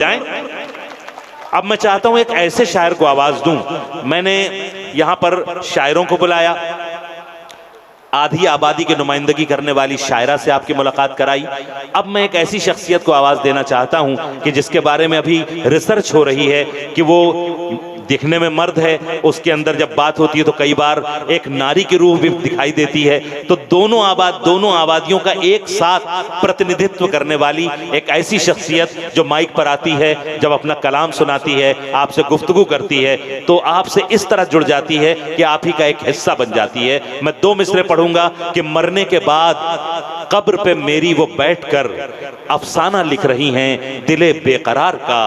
जाएं। अब मैं चाहता हूं एक ऐसे शायर को आवाज दूं। मैंने यहां पर शायरों को बुलाया, आधी आबादी की नुमाइंदगी करने वाली शायरा से आपकी मुलाकात कराई। अब मैं एक ऐसी शख्सियत को आवाज देना चाहता हूं कि जिसके बारे में अभी रिसर्च हो रही है कि वो दिखने में मर्द है, उसके अंदर जब बात होती है तो कई बार एक नारी की रूह भी दिखाई देती है। तो दोनों आबादियों का एक साथ प्रतिनिधित्व करने वाली एक ऐसी शख्सियत जो माइक पर आती है, जब अपना कलाम सुनाती है, आपसे गुफ्तगू करती है, तो आपसे इस तरह जुड़ जाती है कि आप ही का एक हिस्सा बन जाती है। मैं दो मिसरे पढ़ूंगा कि मरने के बाद कब्र पे मेरी वो बैठकर अफसाना लिख रही हैं दिले बेकरार का।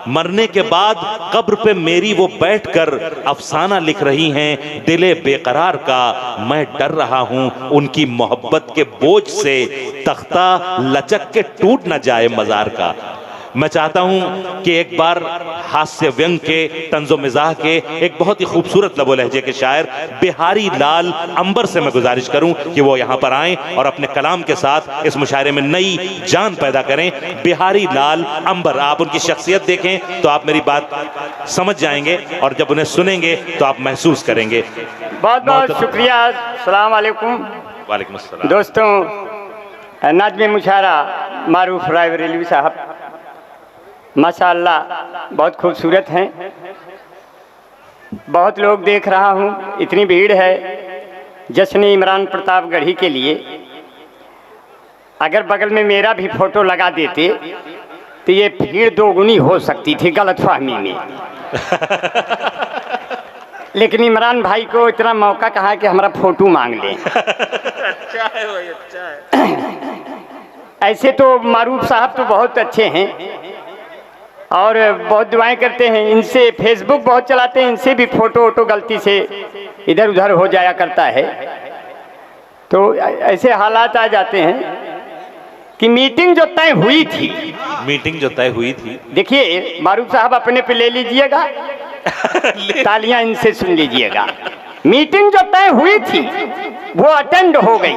मरने के बाद कब्र पे मेरी वो बैठकर अफसाना लिख रही हैं दिले बेकरार का। मैं डर रहा हूं उनकी मोहब्बत के बोझ से, तख्ता लचक के टूट न जाए मजार का। मैं चाहता हूं कि एक बार हास्य व्यंग के, तंजो मिजाह के एक बहुत ही खूबसूरत लबो लहजे के शायर बिहारी लाल अंबर से मैं गुजारिश करूं कि वो यहां पर आएं और अपने कलाम के साथ इस मुशायरे में नई जान पैदा करें। बिहारी लाल अंबर, आप उनकी शख्सियत देखें तो आप मेरी बात समझ जाएंगे और जब उन्हें सुनेंगे तो आप महसूस करेंगे। बहुत बहुत शुक्रिया। अस्सलाम वालेकुम। वालेकुम अस्सलाम। दोस्तों, नाज़्मे मुशायरा मारूफ राय बरेलवी साहब माशाअल्लाह बहुत खूबसूरत हैं। बहुत लोग देख रहा हूँ, इतनी भीड़ है जश्न इमरान प्रतापगढ़ी के लिए। अगर बगल में मेरा भी फोटो लगा देते तो ये भीड़ दोगुनी हो सकती थी गलतफहमी में। लेकिन इमरान भाई को इतना मौका कहा कि हमारा फोटो मांग लें। अच्छा है भाई, अच्छा है। ऐसे तो मारूफ साहब तो बहुत अच्छे हैं और बहुत दुआएं करते हैं। इनसे फेसबुक बहुत चलाते हैं, इनसे भी फोटो वोटो गलती से इधर उधर हो जाया करता है। तो ऐसे हालात आ जाते हैं कि मीटिंग जो तय हुई थी, देखिए मारूफ साहब अपने पे ले लीजिएगा, तालियां इनसे सुन लीजिएगा। मीटिंग जो तय हुई थी वो अटेंड हो गई,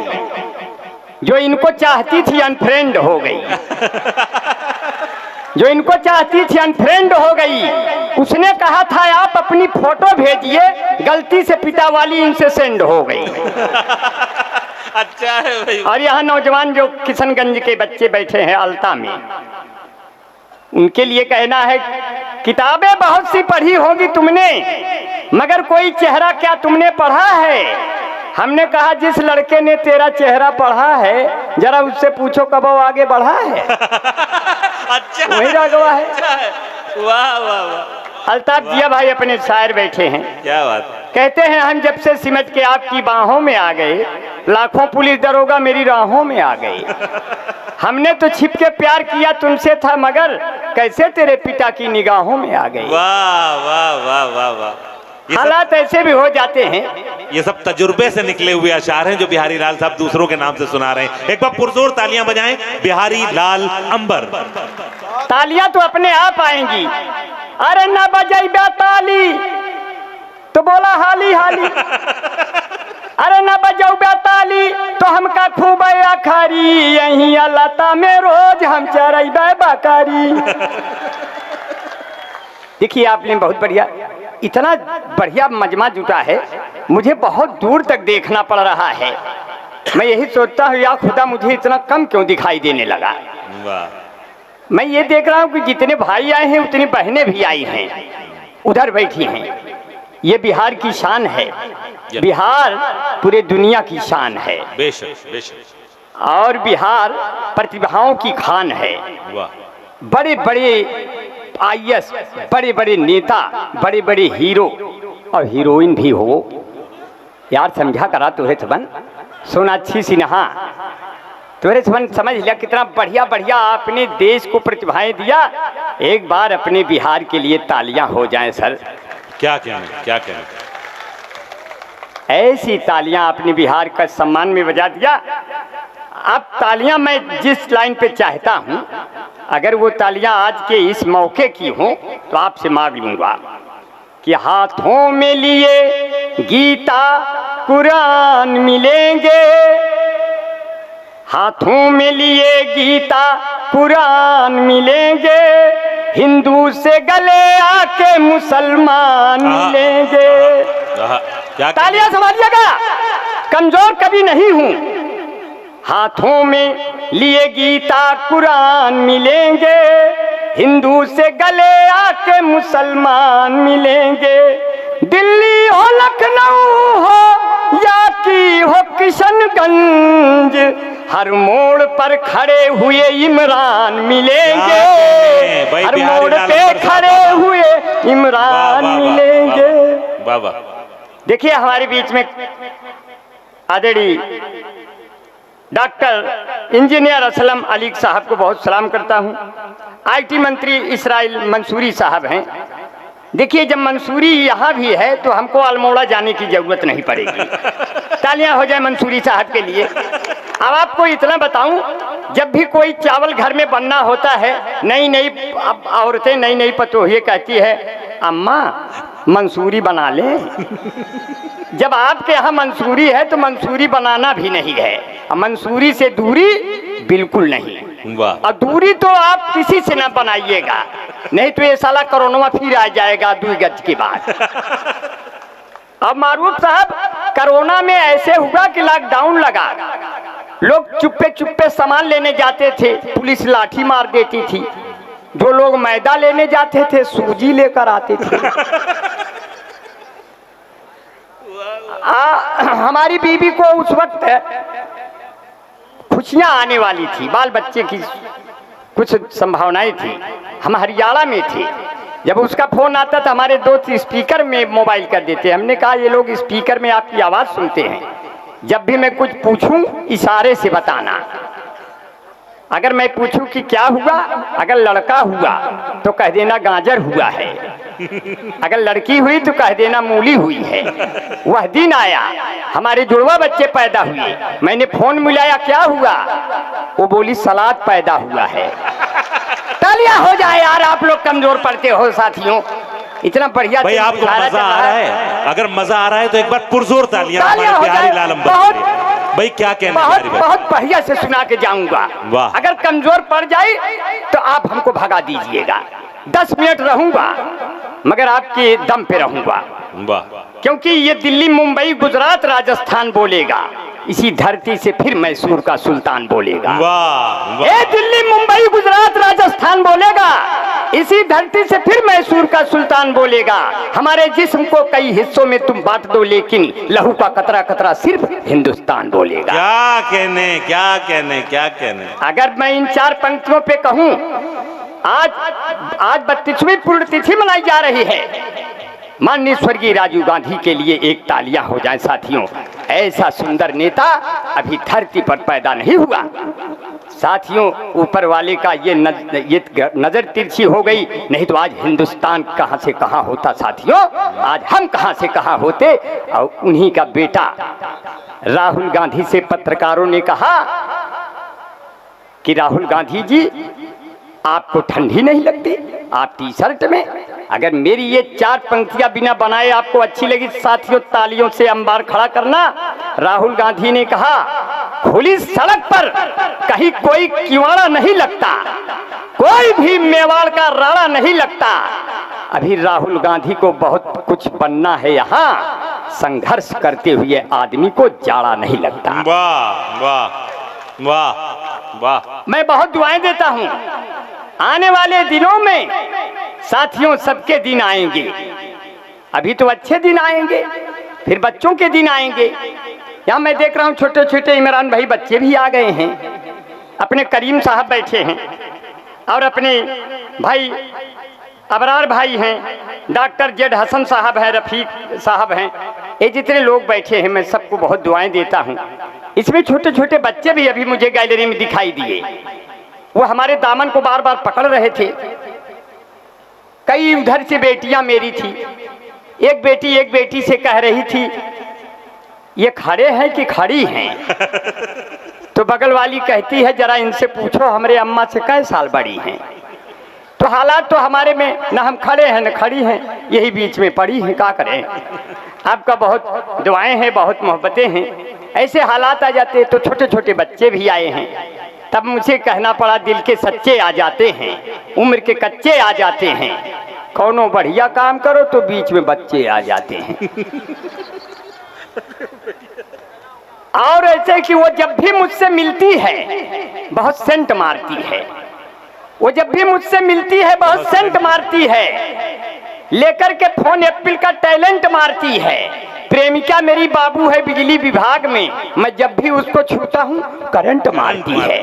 जो इनको चाहती थी अनफ्रेंड हो गई। जो इनको चाहती थी अनफ्रेंड हो गई। उसने कहा था आप अपनी फोटो भेजिए, गलती से पिता वाली इनसे सेंड हो गई। अच्छा है भाई। और यहाँ नौजवान जो किशनगंज के बच्चे बैठे हैं अल्ता में, उनके लिए कहना है किताबें बहुत सी पढ़ी होगी तुमने, मगर कोई चेहरा क्या तुमने पढ़ा है। हमने कहा जिस लड़के ने तेरा चेहरा पढ़ा है जरा उससे पूछो कब वो आगे बढ़ा है। अच्छा, वही रागवा है। अच्छा है। वाह वाह वाह। अल्ताफ जिया भाई अपने शायर बैठे हैं। क्या बात। कहते हैं हम जब से सिमट के आपकी बाहों में आ गए, लाखों पुलिस दरोगा मेरी राहों में आ गए। हमने तो छिप के प्यार किया तुमसे था, मगर कैसे तेरे पिता की निगाहों में आ गए। वाह वाह वाह वाह वाह। हालात ऐसे भी हो जाते हैं। ये सब तजुर्बे से निकले हुए अशार हैं जो बिहारी लाल साहब दूसरों के नाम से सुना रहे हैं। एक बार पुरजोर तालियां बजाएं बिहारी लाल अंबर। तालियां तो अपने आप आएंगी। अरे ना बजाइबा ताली तो बोला हाली हाली। अरे ना बजाऊबा ताली तो हमका खूब आखारी, यही लता में रोज हम चरैबा बकारी। देखिए आपने बहुत बढ़िया, इतना बढ़िया मजमा जुटा है, मुझे बहुत दूर तक देखना पड़ रहा है। मैं यही सोचता हूँ या खुदा मुझे इतना कम क्यों दिखाई देने लगा। मैं ये देख रहा हूँ कि जितने भाई आए हैं उतनी बहनें भी आई हैं, उधर बैठी हैं। ये बिहार की शान है, बिहार पूरे दुनिया की शान है। बेशक बेशक। और बिहार प्रतिभाओं की खान है। बड़े बड़े IAS, बड़े बड़े नेता, बड़े बड़े हीरो और हीरोइन भी हो। यार समझा करा तुहे सबन, सोनाक्षी सिन्हा तुरे सबन समझ लिया कितना बढ़िया बढ़िया आपने देश को प्रतिभाएं दिया। एक बार अपने बिहार के लिए तालियां हो जाएं सर। क्या कहना, क्या कहना। ऐसी तालियां आपने बिहार का सम्मान में बजा दिया। अब तालियां मैं जिस लाइन पे चाहता हूं, अगर वो तालियां आज के इस मौके की हों तो आपसे मांग लूंगा कि हाथों में लिए गीता कुरान मिलेंगे, हाथों में लिए गीता कुरान मिलेंगे, हिंदू से गले आके मुसलमान मिलेंगे। तालियां समझिएगा, कमजोर कभी नहीं हूं, हाथों में लिए गीता कुरान मिलेंगे। हिंदू से गले आके मुसलमान मिलेंगे। दिल्ली हो लखनऊ हो या की हो किशनगंज, हर मोड़ पर खड़े हुए इमरान मिलेंगे। हर मोड़ पे खड़े हुए इमरान मिलेंगे। देखिए हमारे बीच में आदरणीय डॉक्टर इंजीनियर असलम अली साहब को बहुत सलाम करता हूं। आईटी मंत्री इसराइल मंसूरी साहब हैं। देखिए जब मंसूरी यहाँ भी है तो हमको अल्मोड़ा जाने की जरूरत नहीं पड़ेगी। तालियां हो जाए मंसूरी साहब के लिए। अब आपको इतना बताऊं, जब भी कोई चावल घर में बनना होता है, नई नई औरतें नई नई पतोहिए कहती है अम्मा मंसूरी बना ले। जब आपके यहाँ मंसूरी है तो मंसूरी बनाना भी नहीं है, मंसूरी से दूरी बिल्कुल नहीं। और दूरी तो आप किसी से ना बनाइएगा, नहीं तो ये साला कोरोना फिर आ जाएगा 2 गज के बाद। अब मारूफ साहब, कोरोना में ऐसे हुआ कि लॉकडाउन लगा, लोग चुप्पे चुप्पे सामान लेने जाते थे, पुलिस लाठी मार देती थी। जो लोग मैदा लेने जाते थे सूजी लेकर आते थे। हमारी बीबी को उस वक्त खुशियां आने वाली थी, बाल बच्चे की कुछ संभावनाएं थी। हम हरियाणा में थे, जब उसका फोन आता था हमारे दोस्त स्पीकर में मोबाइल कर देते। हमने कहा ये लोग स्पीकर में आपकी आवाज सुनते हैं, जब भी मैं कुछ पूछूं इशारे से बताना। अगर मैं पूछूं कि क्या हुआ, अगर लड़का हुआ तो कह देना गाजर हुआ है, अगर लड़की हुई तो कह देना मूली हुई है। वह दिन आया हमारे जुड़वा बच्चे पैदा हुए, मैंने फोन मिलाया क्या हुआ, वो बोली सलाद पैदा हुआ है। तालियां हो जाए यार, आप लोग कमजोर पड़ते हो साथियों। इतना बढ़िया भाई आपको मजा आ रहा है, अगर मजा आ रहा है तो एक बार पुरजोर तालियां हमारे बिहारी लाल अंबर। भाई क्या कहना, बहुत बढ़िया से सुना के जाऊंगा। अगर कमजोर पड़ जाए तो आप हमको भगा दीजिएगा, 10 मिनट रहूंगा मगर आपके दम पे रहूंगा। क्योंकि ये दिल्ली मुंबई गुजरात राजस्थान बोलेगा, इसी धरती से फिर मैसूर का सुल्तान बोलेगा। ये दिल्ली मुंबई गुजरात राजस्थान बोलेगा, इसी धरती से फिर मैसूर का सुल्तान बोलेगा। हमारे जिस्म को कई हिस्सों में तुम बांट दो, लेकिन लहू का कतरा कतरा सिर्फ हिंदुस्तान बोलेगा। क्या कहने क्या कहने क्या कहने। अगर मैं इन 4 पंक्तियों पे कहूं, आज 32वीं पुण्यतिथि मनाई जा रही है। माननीय स्वर्गीय राजीव गांधी के लिए एक तालियां हो जाए साथियों। ऐसा सुंदर नेता अभी धरती पर पैदा नहीं हुआ। साथियों ऊपर वाले का ये नजर तिरछी हो गई, नहीं तो आज हिंदुस्तान कहां से कहां होता साथियों। आज हम कहां से कहां होते। और उन्हीं का बेटा राहुल गांधी से पत्रकारों ने कहा कि राहुल गांधी जी आपको ठंडी नहीं लगती, आप टी शर्ट में। अगर मेरी ये 4 पंक्तियां बिना बनाए आपको अच्छी लगी साथियों, तालियों से अंबार खड़ा करना। राहुल गांधी ने कहा खुली सड़क पर कहीं कोई किवाड़ा नहीं लगता, कोई भी मेवाड़ का राड़ा नहीं लगता। अभी राहुल गांधी को बहुत कुछ बनना है, यहाँ संघर्ष करते हुए आदमी को जाड़ा नहीं लगता। वाह वाह वाह वाह। मैं बहुत दुआएं देता हूँ, आने वाले दिनों में साथियों सबके दिन आएंगे। अभी तो अच्छे दिन आएंगे, फिर बच्चों के दिन आएंगे। यहाँ मैं देख रहा हूँ छोटे छोटे इमरान भाई बच्चे भी आ गए हैं। अपने करीम साहब बैठे हैं और अपने भाई अबरार भाई हैं, डॉक्टर जेड हसन साहब हैं, रफीक साहब हैं। ये जितने लोग बैठे हैं मैं सबको बहुत दुआएं देता हूँ। इसमें छोटे छोटे बच्चे भी अभी मुझे गैलरी में दिखाई दिए, वो हमारे दामन को बार बार पकड़ रहे थे। कई उधर से बेटियां मेरी थी, एक बेटी से कह रही थी ये खड़े हैं कि खड़ी हैं। तो बगल वाली कहती है जरा इनसे पूछो हमारे अम्मा से कै साल बड़ी हैं। तो हालात तो हमारे में न हम खड़े हैं न खड़ी हैं, यही बीच में पड़ी हैं, क्या करें। आपका बहुत दुआएं हैं, बहुत मोहब्बतें हैं। ऐसे हालात आ जाते तो छोटे छोटे बच्चे भी आए हैं। तब मुझे कहना पड़ा दिल के सच्चे आ जाते हैं, उम्र के कच्चे आ जाते हैं, कौनो बढ़िया काम करो तो बीच में बच्चे आ जाते हैं। और ऐसे कि वो जब भी मुझसे मिलती है बहुत सेंट मारती है, वो जब भी मुझसे मिलती है बहुत सेंट मारती है, लेकर के फोन एप्पल का टैलेंट मारती है। प्रेमिका मेरी बाबू है बिजली विभाग में, मैं जब भी उसको छूता हूँ करंट मारती है।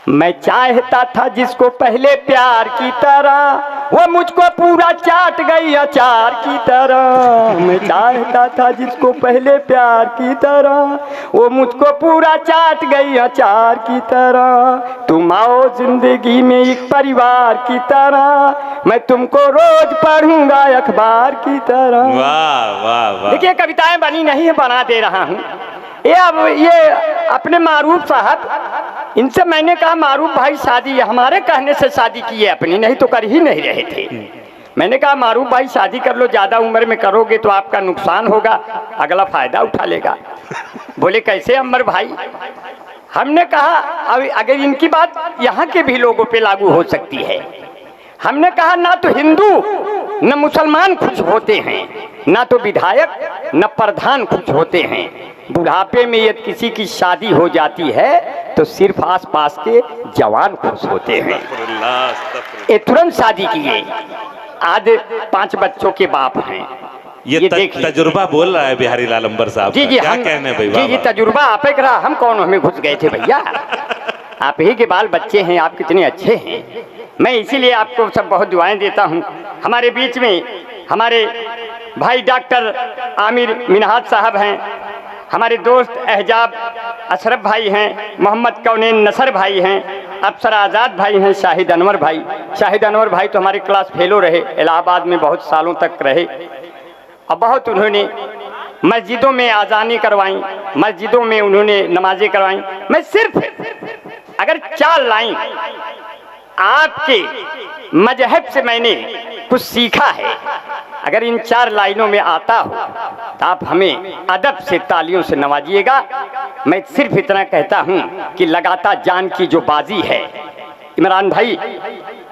मैं चाहता था जिसको पहले प्यार की तरह, वो मुझको पूरा चाट गई अचार की तरह। मैं चाहता था जिसको पहले प्यार की तरह, वो मुझको पूरा चाट गई अचार की तरह। तुम आओ जिंदगी में एक परिवार की तरह, मैं तुमको रोज पढ़ूंगा अखबार की तरह। वाह वाह वाह। देखिए कविताएं बनी नहीं है, बना दे रहा हूँ। ये अपने मारूफ साहब, इनसे मैंने कहा मारूफ भाई शादी हमारे कहने से शादी की है अपनी, नहीं तो कर ही नहीं रहे थे। मैंने कहा मारूफ भाई शादी कर लो, ज़्यादा उम्र में करोगे तो आपका नुकसान होगा, अगला फायदा उठा लेगा। बोले कैसे अमर भाई? हमने कहा अब अगर इनकी बात यहाँ के भी लोगों पे लागू हो सकती है। हमने कहा ना तो हिंदू न मुसलमान खुश होते हैं, ना तो विधायक न प्रधान खुश होते हैं। बुढ़ापे में यदि किसी की शादी हो जाती है तो सिर्फ आसपास के जवान खुश होते हैं। ये तुरंत शादी किए, आज 5 बच्चों के बाप हैं। ये तजुर्बा बोल रहा है बिहारी लाल अंबर साहब। जी जी, क्या कहने भाई? जी जी, तजुर्बा आप एक रहा, हम कौन हमें घुस गए थे भैया। आप ही के बाल बच्चे हैं, आप कितने अच्छे हैं। मैं इसीलिए आपको सब बहुत दुआएं देता हूं। हमारे बीच में हमारे भाई डॉक्टर आमिर मिनहाज साहब हैं, हमारे दोस्त एहजाब अशरफ भाई हैं, मोहम्मद कौनेन नसर भाई हैं, अफसर आज़ाद भाई हैं, शाहिद अनवर भाई। शाहिद अनवर भाई तो हमारे क्लास फेलो रहे, इलाहाबाद में बहुत सालों तक रहे और बहुत उन्होंने मस्जिदों में आज़ानें करवाई, मस्जिदों में उन्होंने नमाजें करवाई। मैं सिर्फ अगर 4 लाइन आपके मजहब से मैंने कुछ सीखा है, अगर इन 4 लाइनों में आता हो तो आप हमें अदब से तालियों से नवाजिएगा। मैं सिर्फ इतना कहता हूं कि लगाता जान की जो बाजी है, इमरान भाई,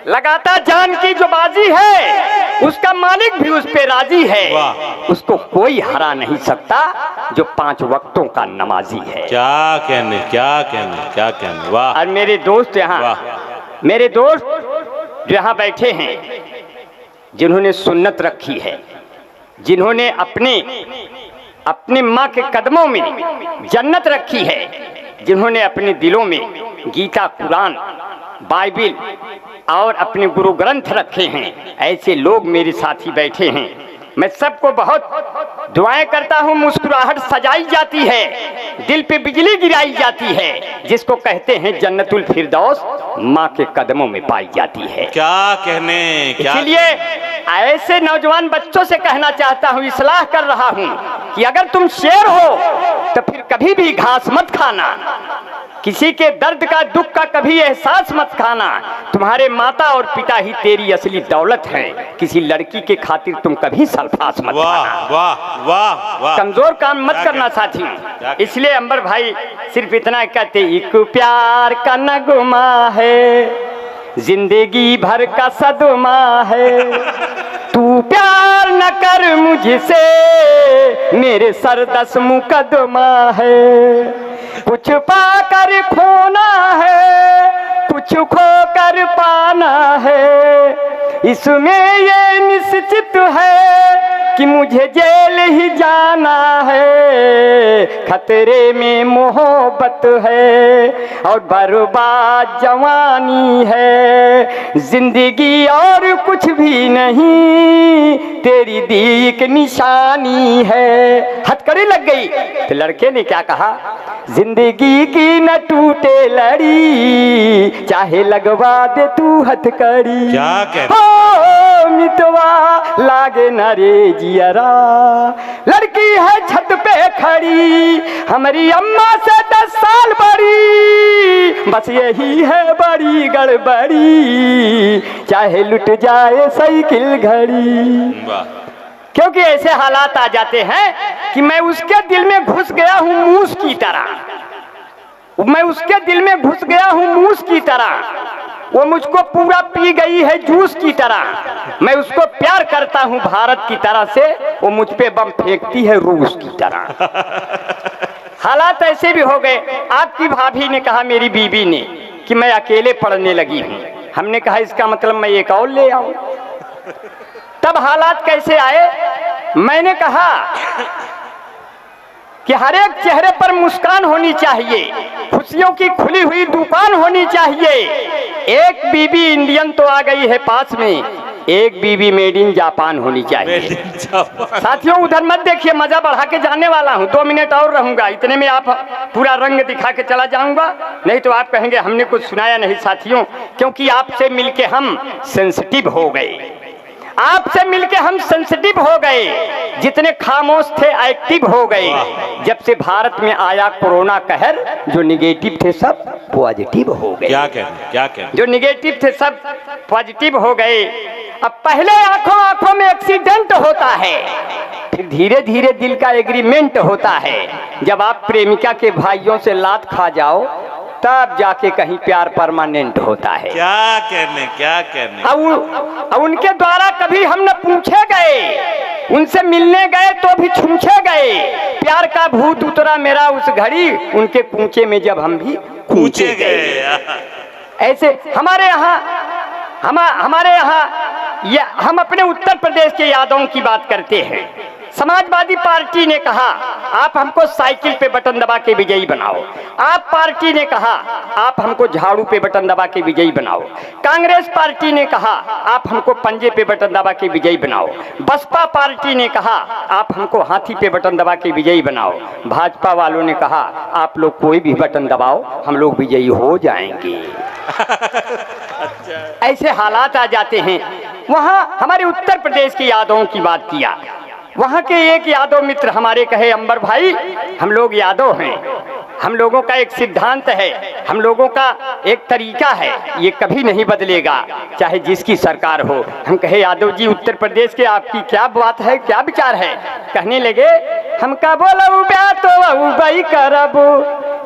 लगाता जान की जो बाजी है उसका मालिक भी उस पे राजी है, उसको कोई हरा नहीं सकता जो 5 वक्तों का नमाजी है। क्या कहने, क्या कहने, क्या कहने। वाह। और मेरे दोस्त यहाँ, मेरे दोस्त जो यहाँ बैठे हैं, जिन्होंने सुन्नत रखी है, जिन्होंने अपने माँ के कदमों में जन्नत रखी है, जिन्होंने अपने दिलों में गीता, कुरान, बाइबिल और अपने गुरु ग्रंथ रखे हैं, ऐसे लोग मेरे साथी बैठे हैं। मैं सबको बहुत दुआएं करता हूँ। मुस्कुराहट सजाई जाती है, दिल पे बिजली गिराई जाती है, जिसको कहते हैं जन्नतुल फिरदौस माँ के कदमों में पाई जाती है। क्या कहने, क्या। इसलिए ऐसे नौजवान बच्चों से कहना चाहता हूँ, इस्लाह कर रहा हूँ कि अगर तुम शेर हो तो फिर कभी भी घास मत खाना, किसी के दर्द का, दुख का कभी एहसास मत खाना। तुम्हारे माता और पिता ही तेरी असली दौलत है, किसी लड़की के खातिर तुम कभी सल्फास मत खाना। वाह वाह वाह। कमजोर काम मत करना साथी। इसलिए अंबर भाई सिर्फ इतना कहते, एक प्यार का नगमा है, जिंदगी भर का सदमा है। तू प्यार न कर मुझसे, मेरे सर 10 मुकदमा है। कुछ पाकर खोना है, कुछ खोकर पाना है, इसमें ये निश्चित है कि मुझे जेल ही जाना है। खतरे में मोहब्बत है और बर्बाद जवानी है, जिंदगी और कुछ भी नहीं, तेरी दी एक निशानी है। हथकड़ी लग गई तो लड़के ने क्या कहा, जिंदगी की न टूटे लड़ी, चाहे लगवा दे तू हथकड़ी। क्या कह मितवा लागे न रे जियरा, लड़की है छत पे खड़ी, हमारी अम्मा से 10 साल बड़ी, बस यही है बड़ी गड़बड़ी, चाहे लुट जाए साइकिल घड़ी। क्योंकि ऐसे हालात आ जाते हैं कि मैं उसके दिल में घुस गया हूं मूस की तरह। मैं उसके दिल में घुस गया हूँ मूस की तरह, वो मुझको पूरा पी गई है जूस की तरह। मैं उसको प्यार करता हूँ भारत की तरह से, वो मुझ पे बम फेंकती है रूस की तरह। हालात ऐसे भी हो गए। आपकी भाभी ने कहा, मेरी बीवी ने, कि मैं अकेले पढ़ने लगी हूँ। हमने कहा इसका मतलब मैं एक और ले आऊं। तब हालात कैसे आए, मैंने कहा कि हर एक चेहरे पर मुस्कान होनी चाहिए, खुशियों की खुली हुई दुकान होनी चाहिए। एक बीबी इंडियन तो आ गई है पास में, एक बीबी मेड इन जापान होनी चाहिए। साथियों उधर मत देखिए, मजा बढ़ा के जाने वाला हूँ, 2 मिनट और रहूंगा, इतने में आप पूरा रंग दिखा के चला जाऊंगा, नहीं तो आप कहेंगे हमने कुछ सुनाया नहीं। साथियों, क्योंकि आपसे मिलके हम सेंसिटिव हो गए, आपसे मिलके हम सेंसिटिव हो गए, जितने खामोश थे एक्टिव हो गए। जब से भारत में आया कोरोना कहर, जो निगेटिव थे सब पॉजिटिव हो गए। क्या कहने जो निगेटिव थे सब पॉजिटिव हो गए। अब पहले आंखों आंखों में एक्सीडेंट होता है, फिर धीरे धीरे दिल का एग्रीमेंट होता है। जब आप प्रेमिका के भाइयों से लात खा जाओ, तब जाके कहीं प्यार परमानेंट होता है। क्या कहने अब उनके द्वारा कभी हम न पूछे गए, उनसे मिलने गए तो भी छूछे गए। प्यार का भूत उतरा मेरा उस घड़ी, उनके कूचे में जब हम भी कूचे गए। ऐसे हमारे यहाँ ये हम अपने उत्तर प्रदेश के यादवों की बात करते हैं। समाजवादी पार्टी ने कहा आप हमको साइकिल पे बटन दबा के विजयी बनाओ, आप पार्टी ने कहा आप हमको झाड़ू पे बटन दबा के विजयी बनाओ, कांग्रेस पार्टी ने कहा आप हमको पंजे पे बटन दबा के विजयी बनाओ, बसपा पार्टी ने कहा आप हमको हाथी पे बटन दबा के विजयी बनाओ, भाजपा वालों ने कहा आप लोग कोई भी बटन दबाओ हम लोग विजयी हो जाएंगे। ऐसे हालात आ जाते हैं। वहाँ हमारे उत्तर प्रदेश के यादवों की बात किया, वहाँ के एक यादव मित्र हमारे कहे, अंबर भाई हम लोग यादव हैं, हम लोगों का एक सिद्धांत है, हम लोगों का एक तरीका है, ये कभी नहीं बदलेगा चाहे जिसकी सरकार हो। हम कहे यादव जी उत्तर प्रदेश के आपकी क्या बात है, क्या विचार है? कहने लगे हम का बोलो ब्या तो भाई करब,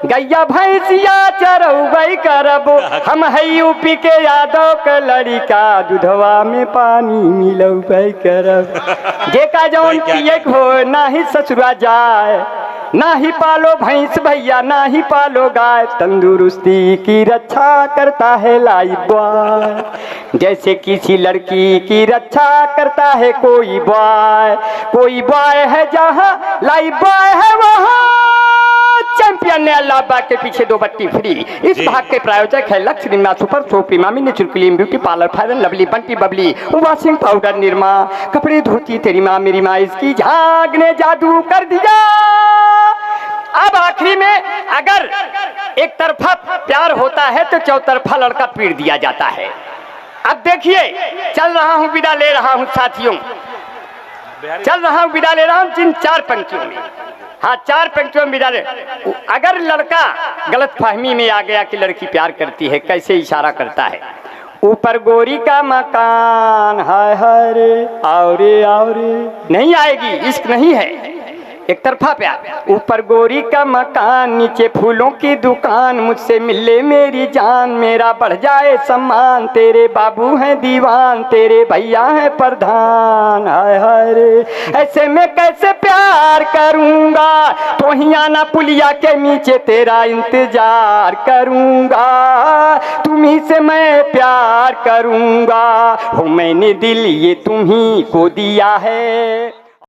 गैया भैंसिया चरौबई करब, हम है यूपी के यादव के लड़का, दूधवा में पानी मिलौबई करब। जेका जौन पिए हो ना ही ससुरा जाए, ना ही पालो भैंस भैया ना ही पालो गाय, तंदुरुस्ती की रक्षा करता है लाइफ बॉय, जैसे किसी लड़की की रक्षा करता है कोई बॉय है जहाँ लाइफ बॉय है वहाँ चैंपियन ने अल्लाह बाग के पीछे 2 बत्ती फ्री। इस भाग के प्रायोजक है लक्ष्य Nirma super soap, Emami natural clean beauty parlour, fair and lovely, Bunty Babli, washing powder Nirma, कपड़े धोती तेरी माँ मेरी माँ, इसकी झाग ने जादू कर दिया। अब आखिरी में अगर एक तरफा प्यार होता है तो चौतरफा लड़का पीट दिया जाता है। अब देखिए चल रहा हूँ विदा ले रहा हूँ साथियों, चल रहा हूँ विदा ले रहा हूँ जिन 4 पंक्तियों में, हाँ 4 पंक्तियों में विदा ले। अगर लड़का गलत फहमी में आ गया कि लड़की प्यार करती है, कैसे इशारा करता है, ऊपर गोरी का मकान हाय हाय रे आओ रे, नहीं आएगी, इश्क नहीं है, एक तरफा प्यार। ऊपर गोरी का मकान नीचे फूलों की दुकान, मुझसे मिले मेरी जान मेरा बढ़ जाए सम्मान, तेरे बाबू हैं दीवान तेरे भैया हैं प्रधान हाय हाय रे, ऐसे में कैसे प्यार करूंगा, तो ही आना पुलिया के नीचे तेरा इंतजार करूंगा, तुम्ही से मैं प्यार करूंगा, हो मैंने दिल ये तुम्ही को दिया है।